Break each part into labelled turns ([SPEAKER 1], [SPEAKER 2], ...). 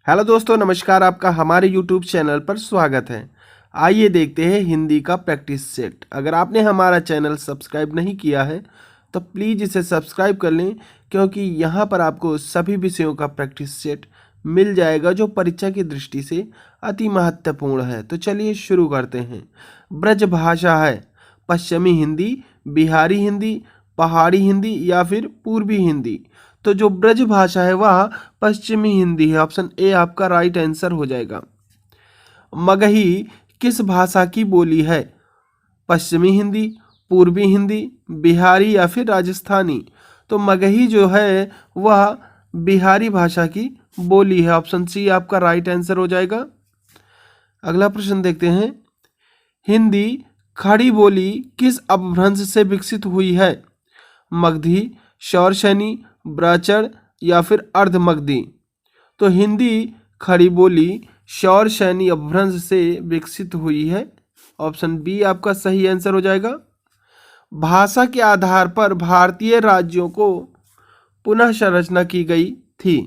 [SPEAKER 1] Hello दोस्तों, नमस्कार। आपका हमारे यूट्यूब चैनल पर स्वागत है। आइए देखते हैं हिंदी का प्रैक्टिस सेट। अगर आपने हमारा चैनल सब्सक्राइब नहीं किया है तो प्लीज़ इसे सब्सक्राइब कर लें, क्योंकि यहाँ पर आपको सभी विषयों का प्रैक्टिस सेट मिल जाएगा जो परीक्षा की दृष्टि से अति महत्वपूर्ण है। तो चलिए शुरू करते हैं। ब्रज भाषा है पश्चिमी हिंदी, बिहारी हिंदी, पहाड़ी हिंदी या फिर पूर्वी हिंदी। तो जो ब्रज भाषा है वह पश्चिमी हिंदी है। ऑप्शन ए आपका राइट आंसर हो जाएगा। मगही किस भाषा की बोली है? पश्चिमी हिंदी, पूर्वी हिंदी, बिहारी या फिर राजस्थानी। तो मगही जो है वह बिहारी भाषा की बोली है। ऑप्शन सी आपका राइट आंसर हो जाएगा। अगला प्रश्न देखते हैं। हिंदी खड़ी बोली किस अपभ्रंश से विकसित हुई है? मगधी, शौरसैनी, ब्राचड़ या फिर अर्धमगधी। तो हिंदी खड़ी बोली शौरसैनी अपभ्रंश से विकसित हुई है। ऑप्शन बी आपका सही आंसर हो जाएगा। भाषा के आधार पर भारतीय राज्यों को पुनः संरचना की गई थी।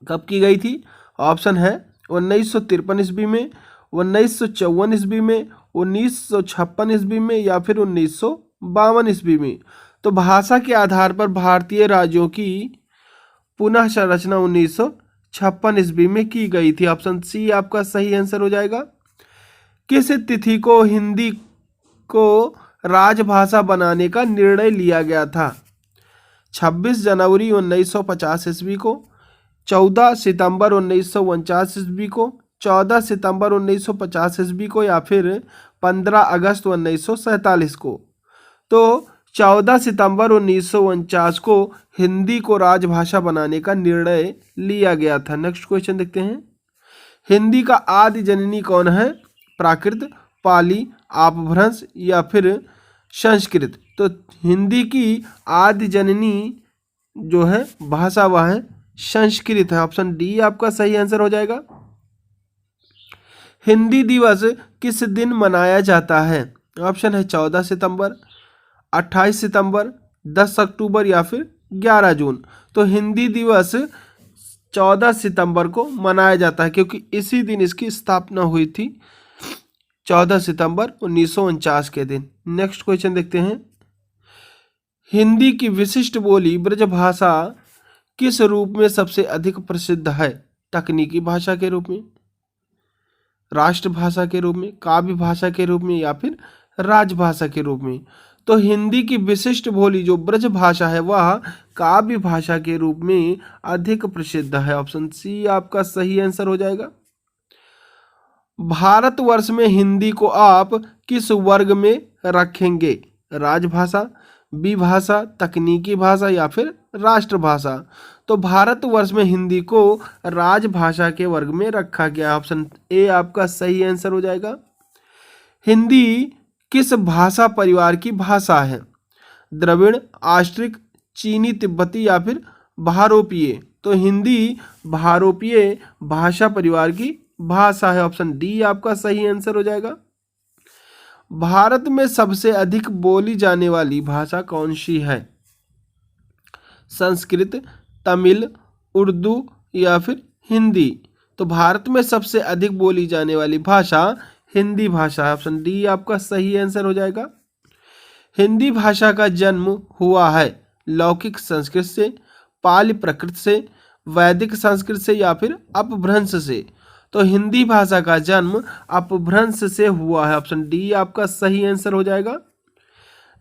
[SPEAKER 1] कब की गई थी? ऑप्शन है 1953 ईस्वी में, 1954 ईस्वी में, 1956 ईस्वी में या फिर 1952 ईस्वी में। तो भाषा के आधार पर भारतीय राज्यों की पुनः संरचना 1956 ईस्वी में की गई थी। ऑप्शन सी आपका सही आंसर हो जाएगा। किस तिथि को हिंदी को राजभाषा बनाने का निर्णय लिया गया था? 26 जनवरी 1950 ईस्वी को, 14 सितंबर 1949 ईस्वी को, 14 सितंबर 1950 ईस्वी को या फिर 15 अगस्त 1947 को। तो 14 सितंबर 1949 को हिंदी को राजभाषा बनाने का निर्णय लिया गया था। नेक्स्ट क्वेश्चन देखते हैं। हिंदी का आदि जननी कौन है? प्राकृत, पाली, अपभ्रंश या फिर संस्कृत। तो हिंदी की आदि जननी जो है भाषा वह है संस्कृत है। ऑप्शन डी आपका सही आंसर हो जाएगा। हिंदी दिवस किस दिन मनाया जाता है? ऑप्शन है 14 सितंबर, 28 सितंबर, 10 अक्टूबर या फिर 11 जून। तो हिंदी दिवस 14 सितंबर को मनाया जाता है, क्योंकि इसी दिन इसकी स्थापना हुई थी, 14 सितंबर 1949 के दिन। नेक्स्ट क्वेश्चन देखते हैं। हिंदी की विशिष्ट बोली ब्रजभाषा किस रूप में सबसे अधिक प्रसिद्ध है? तकनीकी भाषा के रूप में, राष्ट्रभाषा के रूप में, काव्य भाषा के रूप में या फिर राजभाषा के रूप में। तो हिंदी की विशिष्ट बोली जो ब्रज भाषा है वह काव्य भाषा के रूप में अधिक प्रसिद्ध है। ऑप्शन सी आपका सही आंसर हो जाएगा। भारतवर्ष में हिंदी को आप किस वर्ग में रखेंगे? राजभाषा, विभाषा, तकनीकी भाषा या फिर राष्ट्रभाषा। तो भारतवर्ष में हिंदी को राजभाषा के वर्ग में रखा गया। ऑप्शन ए आपका सही आंसर हो जाएगा। हिंदी किस भाषा परिवार की भाषा है? द्रविड़, आस्ट्रिक, चीनी तिब्बती या फिर भारोपीय। तो हिंदी भारोपीय भाषा परिवार की भाषा है। ऑप्शन डी आपका सही आंसर हो जाएगा। भारत में सबसे अधिक बोली जाने वाली भाषा कौन सी है? संस्कृत, तमिल, उर्दू या फिर हिंदी। तो भारत में सबसे अधिक बोली जाने वाली भाषा हिंदी भाषा है। ऑप्शन डी आपका सही आंसर हो जाएगा। हिंदी भाषा का जन्म हुआ है लौकिक संस्कृत से, पाली प्राकृत से, वैदिक संस्कृत से या फिर अपभ्रंश से। तो हिंदी भाषा का जन्म अपभ्रंश से हुआ है। ऑप्शन डी आपका सही आंसर हो जाएगा।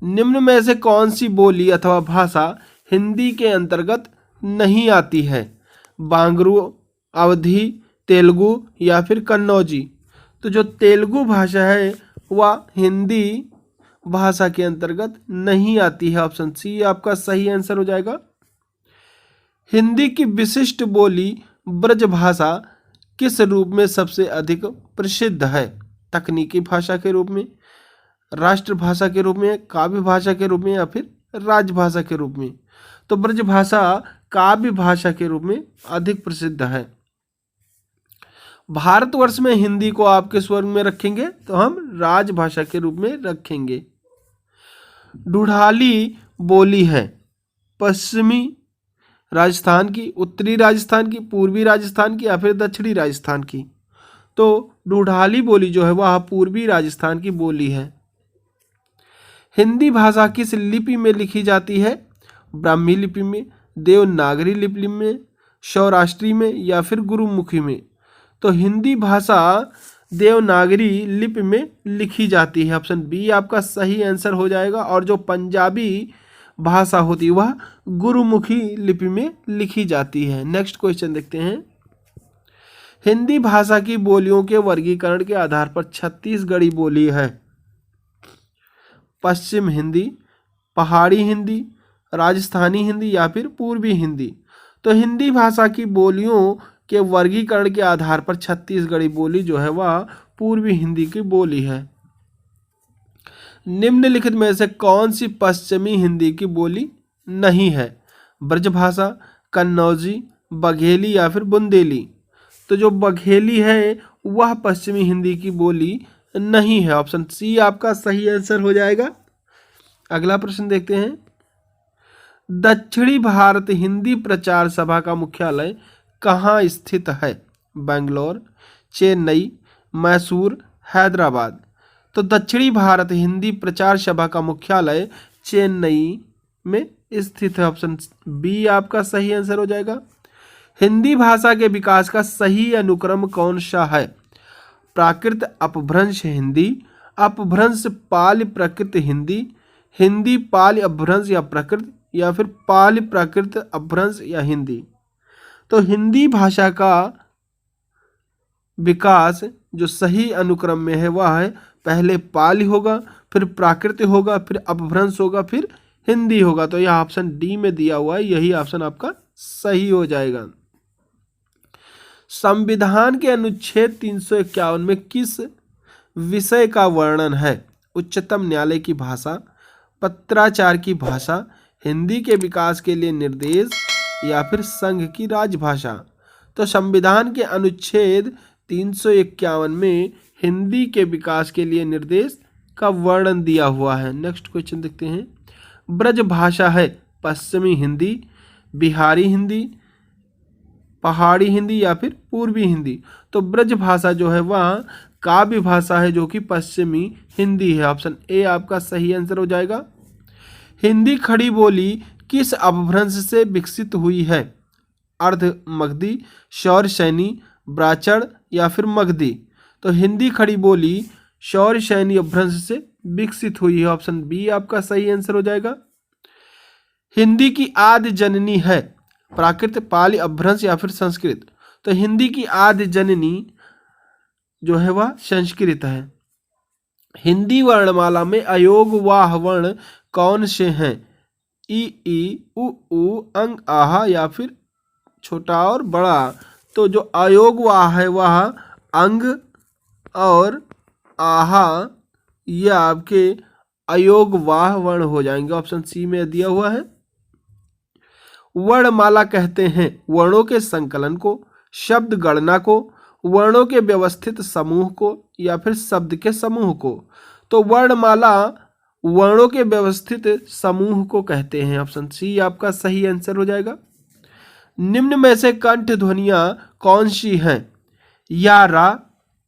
[SPEAKER 1] निम्न में से कौन सी बोली अथवा भाषा हिंदी के अंतर्गत नहीं आती है? बांग्रू, अवधी, तेलुगु या फिर कन्नौजी। तो जो तेलुगु भाषा है वह हिंदी भाषा के अंतर्गत नहीं आती है। ऑप्शन सी आपका सही आंसर हो जाएगा। हिंदी की विशिष्ट बोली ब्रजभाषा किस रूप में सबसे अधिक प्रसिद्ध है? तकनीकी भाषा के रूप में, राष्ट्रभाषा के रूप में, काव्य भाषा के रूप में या फिर राजभाषा के रूप में। तो ब्रजभाषा काव्य भाषा के रूप में अधिक प्रसिद्ध है। भारतवर्ष में हिंदी को आप किस वर्ग में रखेंगे? तो हम राजभाषा के रूप में रखेंगे। ढूढ़ाली बोली है पश्चिमी राजस्थान की, उत्तरी राजस्थान की, पूर्वी राजस्थान की या फिर दक्षिणी राजस्थान की? तो ढूढ़ाली बोली जो है वह पूर्वी राजस्थान की बोली है। हिंदी भाषा किस लिपि में लिखी जाती है? ब्राह्मी लिपि में, देवनागरी लिपि में, सौराष्ट्री में या फिर गुरुमुखी में? तो हिंदी भाषा देवनागरी लिपि में लिखी जाती है। ऑप्शन बी आपका सही आंसर हो जाएगा। और जो पंजाबी भाषा होती है वह गुरुमुखी लिपि में लिखी जाती है। नेक्स्ट क्वेश्चन देखते हैं। हिंदी भाषा की बोलियों के वर्गीकरण के आधार पर छत्तीसगढ़ी बोली है। पश्चिम हिंदी, पहाड़ी हिंदी, राजस्थानी हिंदी या फिर पूर्वी हिंदी? तो हिंदी भाषा की बोलियों के वर्गीकरण के आधार पर छत्तीसगढ़ी बोली जो है वह पूर्वी हिंदी की बोली है। निम्नलिखित में से कौन सी पश्चिमी हिंदी की बोली नहीं है? ब्रजभाषा, कन्नौजी, बघेली या फिर बुंदेली? तो जो बघेली है वह पश्चिमी हिंदी की बोली नहीं है। ऑप्शन सी आपका सही आंसर हो जाएगा। अगला प्रश्न देखते हैं। दक्षिणी भारत हिंदी प्रचार सभा का मुख्यालय कहाँ स्थित है? बेंगलोर, चेन्नई, मैसूर, हैदराबाद? तो दक्षिणी भारत हिंदी प्रचार सभा का मुख्यालय चेन्नई में स्थित है। ऑप्शन बी आपका सही आंसर हो जाएगा। हिंदी भाषा के विकास का सही अनुक्रम कौन सा है? प्राकृत अपभ्रंश हिंदी, अपभ्रंश पाली प्राकृत हिंदी, हिंदी पाली अपभ्रंश या प्राकृत, या फिर पाली प्राकृत अपभ्रंश या हिंदी? तो हिंदी भाषा का विकास जो सही अनुक्रम में है वह है पहले पाली होगा, फिर प्राकृत होगा, फिर अपभ्रंश होगा, फिर हिंदी होगा। तो यह ऑप्शन डी में दिया हुआ है, यही ऑप्शन आपका सही हो जाएगा। संविधान के अनुच्छेद 351 में किस विषय का वर्णन है? उच्चतम न्यायालय की भाषा, पत्राचार की भाषा, हिंदी के विकास के लिए निर्देश या फिर संघ की राजभाषा? तो संविधान के अनुच्छेद 351 में हिंदी के विकास के लिए निर्देश का वर्णन दिया हुआ है। नेक्स्ट क्वेश्चन देखते हैं। ब्रज भाषा है पश्चिमी हिंदी, बिहारी हिंदी, पहाड़ी हिंदी या फिर पूर्वी हिंदी? तो ब्रज भाषा जो है वह काव्य भाषा है जो कि पश्चिमी हिंदी है। ऑप्शन ए आपका सही आंसर हो जाएगा। हिंदी खड़ी बोली किस अपभ्रंश से विकसित हुई है? अर्ध मगधी, शौर सैनी, ब्राचड़ या फिर मगधी? तो हिंदी खड़ी बोली शौर सैनी अपभ्रंश से विकसित हुई है। ऑप्शन बी आपका सही आंसर हो जाएगा। हिंदी की आदि जननी है प्राकृत, पाली, अपभ्रंश या फिर संस्कृत? तो हिंदी की आदि जननी जो है वह संस्कृत है। हिंदी वर्णमाला में अयोगवाह वर्ण कौन से हैं? ई, उ, अंग, आहा या फिर छोटा और बड़ा? तो जो अयोगवाह है वह अंग और आहा ये आपके अयोगवाह वर्ण हो जाएंगे। ऑप्शन सी में दिया हुआ है। वर्णमाला कहते हैं वर्णों के संकलन को, शब्द गणना को, वर्णों के व्यवस्थित समूह को या फिर शब्द के समूह को? तो वर्णमाला वर्णों के व्यवस्थित समूह को कहते हैं। ऑप्शन सी आपका सही आंसर हो जाएगा। निम्न में से कंठ ध्वनियां कौन सी हैं? या, रा,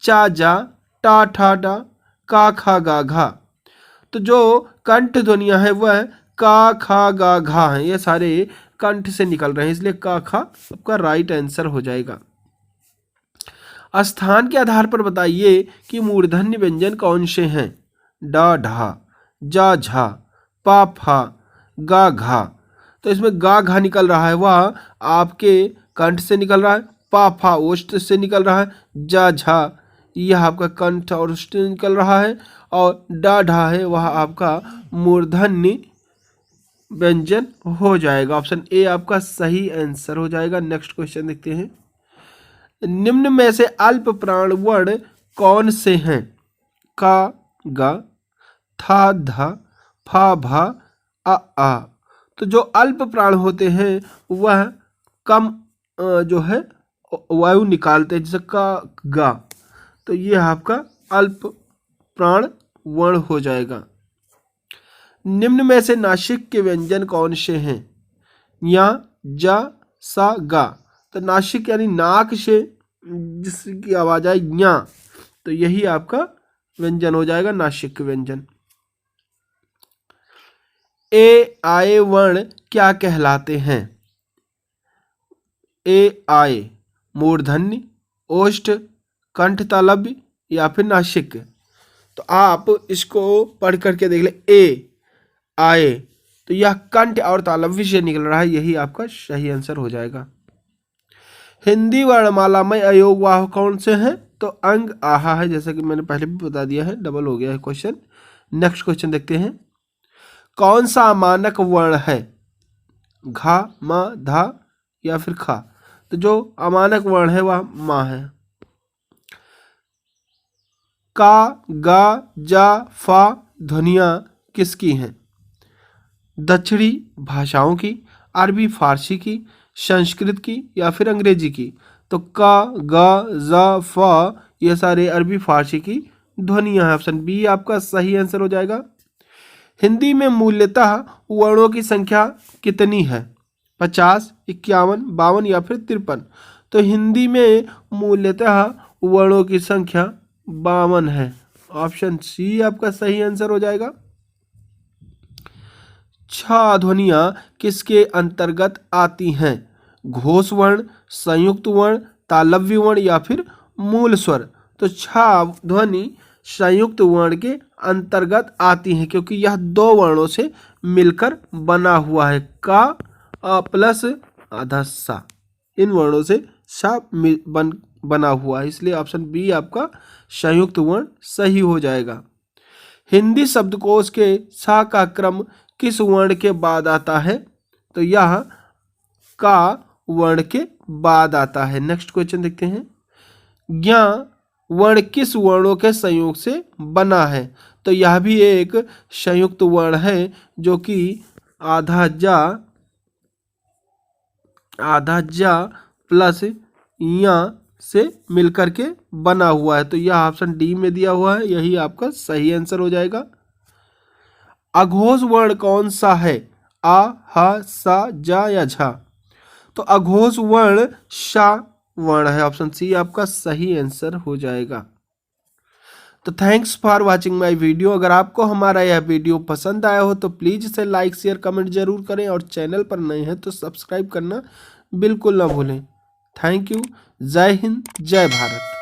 [SPEAKER 1] चा, जा, टा, ठा, डा, का, खा, गा, घा? तो जो कंठ ध्वनियां हैं वह का, खा, गा, घा हैं। ये सारे कंठ से निकल रहे हैं, इसलिए का, खा आपका राइट आंसर हो जाएगा। स्थान के आधार पर बताइए कि मूर्धन्य व्यंजन कौन से हैं? डा, ढा, जा, झा, पा, फा, गा, घा? तो इसमें गा, घा निकल रहा है वह आपके कंठ से निकल रहा है, पा, फा ओष्ठ से निकल रहा है, जा, झा यह आपका कंठ और ओष्ठ से निकल रहा है, और डा, ढा है वह आपका मूर्धन्य व्यंजन हो जाएगा। ऑप्शन ए आपका सही आंसर हो जाएगा। नेक्स्ट क्वेश्चन देखते हैं। निम्न में से अल्प प्राण वर्ण कौन से हैं? का, गा, था, धा, फा, भा, आ? तो जो अल्प प्राण होते हैं वह कम जो है वायु निकालते हैं, जैसे का, गा। तो ये आपका अल्प प्राण वर्ण हो जाएगा। निम्न में से नासिक के व्यंजन कौन से हैं? या, जा सा गा। तो नासिक यानी नाक से जिसकी आवाज आए या, तो यही आपका व्यंजन हो जाएगा नासिक व्यंजन। ए आए वर्ण क्या कहलाते हैं? ए आए मूर्धन्य, ओष्ठ, कंठ तालव्य या फिर नासिक। तो आप इसको पढ़ करके देख ले। ए आए, तो यह कंठ और तालव्य से निकल रहा है, यही आपका सही आंसर हो जाएगा। हिंदी वर्णमाला में अयोगवाह कौन से हैं? तो अंग आहा है, जैसा कि मैंने पहले भी बता दिया है, डबल हो गया है क्वेश्चन। नेक्स्ट क्वेश्चन देखते हैं। कौन सा मानक वर्ण है? घा, मा, धा या फिर खा। तो जो अमानक वर्ण है वह मा है। का, गा, जा, फा ध्वनियाँ किसकी हैं? दक्षिणी भाषाओं की, अरबी फारसी की, संस्कृत की या फिर अंग्रेजी की। तो का, गा, जा, फा ये सारे अरबी फारसी की ध्वनियाँ हैं। ऑप्शन बी आपका सही आंसर हो जाएगा। हिंदी में मूल्यतः वर्णों की संख्या कितनी है? 50, 51, 52 या फिर 53। तो हिंदी में मूल्यतः वर्णों की संख्या 52 है। ऑप्शन सी आपका सही आंसर हो जाएगा। 6 ध्वनियाँ किसके अंतर्गत आती हैं? घोष वर्ण, संयुक्त वर्ण, तालव्य वर्ण या फिर मूल स्वर। तो 6 ध्वनि संयुक्त वर्ण के अंतर्गत आती हैं, क्योंकि यह 2 वर्णों से मिलकर बना हुआ है। का प्लस आधा सा, इन वर्णों से सा बना हुआ है, इसलिए ऑप्शन बी आपका संयुक्त वर्ण सही हो जाएगा। हिंदी शब्दकोश के सा का क्रम किस वर्ण के बाद आता है? तो यह का वर्ण के बाद आता है। नेक्स्ट क्वेश्चन देखते हैं। ज्ञ वर्ण किस वर्णों के संयोग से बना है? तो यह भी एक संयुक्त वर्ण है, जो कि आधा जा प्लस या से मिलकर के बना हुआ है। तो यह ऑप्शन डी में दिया हुआ है, यही आपका सही आंसर हो जाएगा। अघोष वर्ण कौन सा है? आ, हा, सा, जा या झा। तो अघोष वर्ण शा वर्ण है। ऑप्शन सी आपका सही आंसर हो जाएगा। तो thanks for watching my video. अगर आपको हमारा यह वीडियो पसंद आया हो तो प्लीज़ इसे लाइक, शेयर, कमेंट जरूर करें, और चैनल पर नए हैं तो सब्सक्राइब करना बिल्कुल ना भूलें। Thank you. जय हिंद, जय भारत।